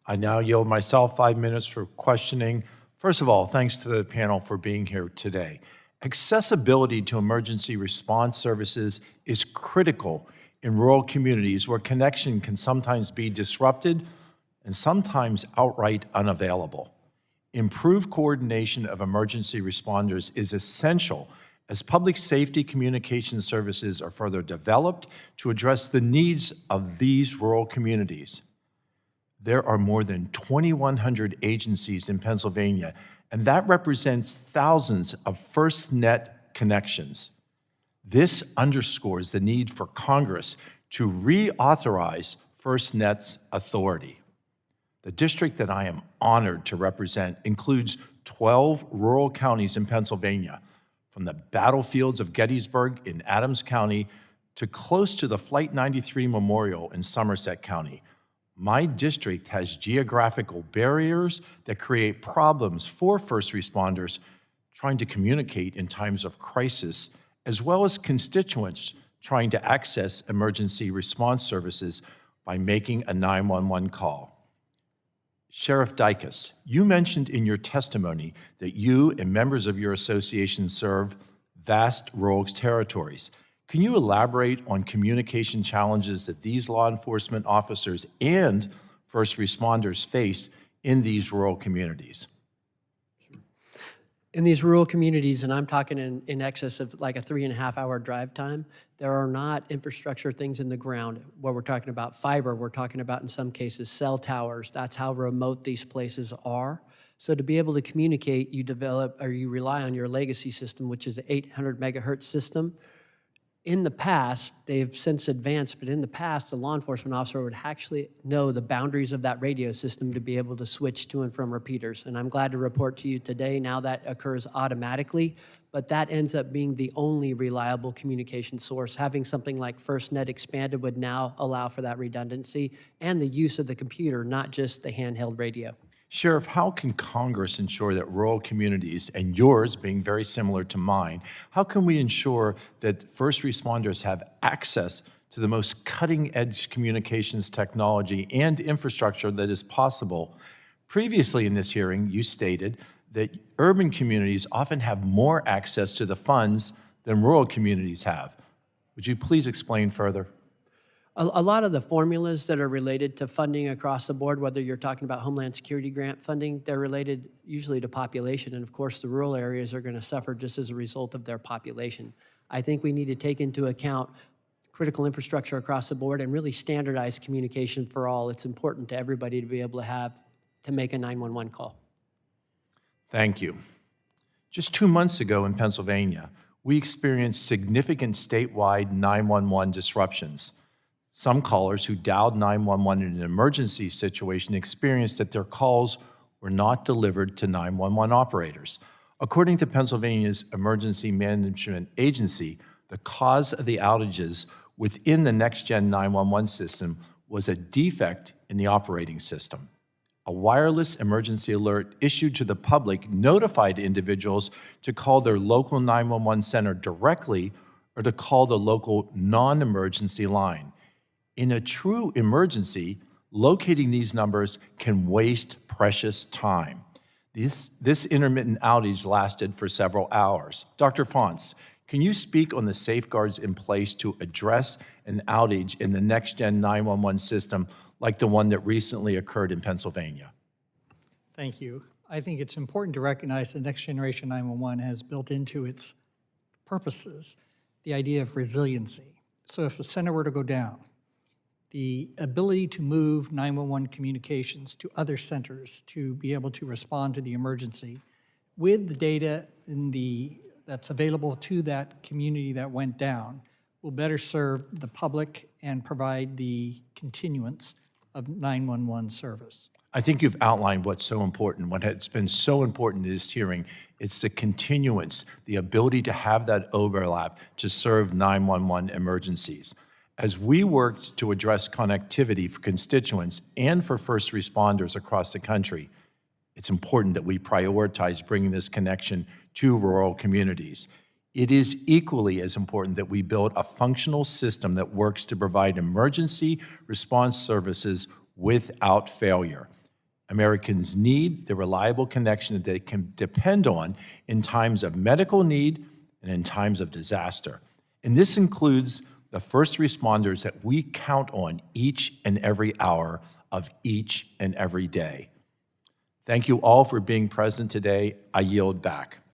I now yield myself 5 minutes for questioning. First of all, thanks to the panel for being here today. Accessibility to emergency response services is critical in rural communities where connection can sometimes be disrupted and sometimes outright unavailable. Improved coordination of emergency responders is essential as public safety communication services are further developed to address the needs of these rural communities. There are more than 2,100 agencies in Pennsylvania, and that represents thousands of FirstNet connections. This underscores the need for Congress to reauthorize FirstNet's authority. The district that I am honored to represent includes 12 rural counties in Pennsylvania, from the battlefields of Gettysburg in Adams County to close to the Flight 93 Memorial in Somerset County. My district has geographical barriers that create problems for first responders trying to communicate in times of crisis, as well as constituents trying to access emergency response services by making a 911 call. Sheriff Dicus, you mentioned in your testimony that you and members of your association serve vast rural territories. Can you elaborate on communication challenges that these law enforcement officers and first responders face in these rural communities? In these rural communities, and I'm talking in excess of like a 3.5-hour drive time, there are not infrastructure things in the ground. Where we're talking about fiber, we're talking about in some cases cell towers. That's how remote these places are. So to be able to communicate, you develop or you rely on your legacy system, which is the 800 megahertz system. In the past, they've since advanced, but in the past, the law enforcement officer would actually know the boundaries of that radio system to be able to switch to and from repeaters. And I'm glad to report to you today, now that occurs automatically, but that ends up being the only reliable communication source. Having something like FirstNet expanded would now allow for that redundancy and the use of the computer, not just the handheld radio. Sheriff, how can Congress ensure that rural communities, and yours being very similar to mine, how can we ensure that first responders have access to the most cutting-edge communications technology and infrastructure that is possible? Previously in this hearing, you stated that urban communities often have more access to the funds than rural communities have. Would you please explain further? A lot of the formulas that are related to funding across the board, whether you're talking about Homeland Security grant funding, they're related usually to population. And of course, the rural areas are going to suffer just as a result of their population. I think we need to take into account critical infrastructure across the board and really standardize communication for all. It's important to everybody to be able to make a 911 call. Thank you. Just 2 months ago in Pennsylvania, we experienced significant statewide 911 disruptions. Some callers who dialed 911 in an emergency situation experienced that their calls were not delivered to 911 operators. According to Pennsylvania's Emergency Management Agency, the cause of the outages within the next-gen 911 system was a defect in the operating system. A wireless emergency alert issued to the public notified individuals to call their local 911 center directly or to call the local non-emergency line. In a true emergency, locating these numbers can waste precious time. This intermittent outage lasted for several hours. Dr. Fonts, can you speak on the safeguards in place to address an outage in the next-gen 911 system like the one that recently occurred in Pennsylvania? Thank you. I think it's important to recognize that Next Generation 911 has built into its purposes the idea of resiliency. So if a center were to go down, the ability to move 911 communications to other centers to be able to respond to the emergency with the data that's available to that community that went down will better serve the public and provide the continuance of 911 service. I think you've outlined what's so important. What has been so important in this hearing, it's the continuance, the ability to have that overlap to serve 911 emergencies. As we worked to address connectivity for constituents and for first responders across the country, it's important that we prioritize bringing this connection to rural communities. It is equally as important that we build a functional system that works to provide emergency response services without failure. Americans need the reliable connection that they can depend on in times of medical need and in times of disaster. And this includes the first responders that we count on each and every hour of each and every day. Thank you all for being present today. I yield back.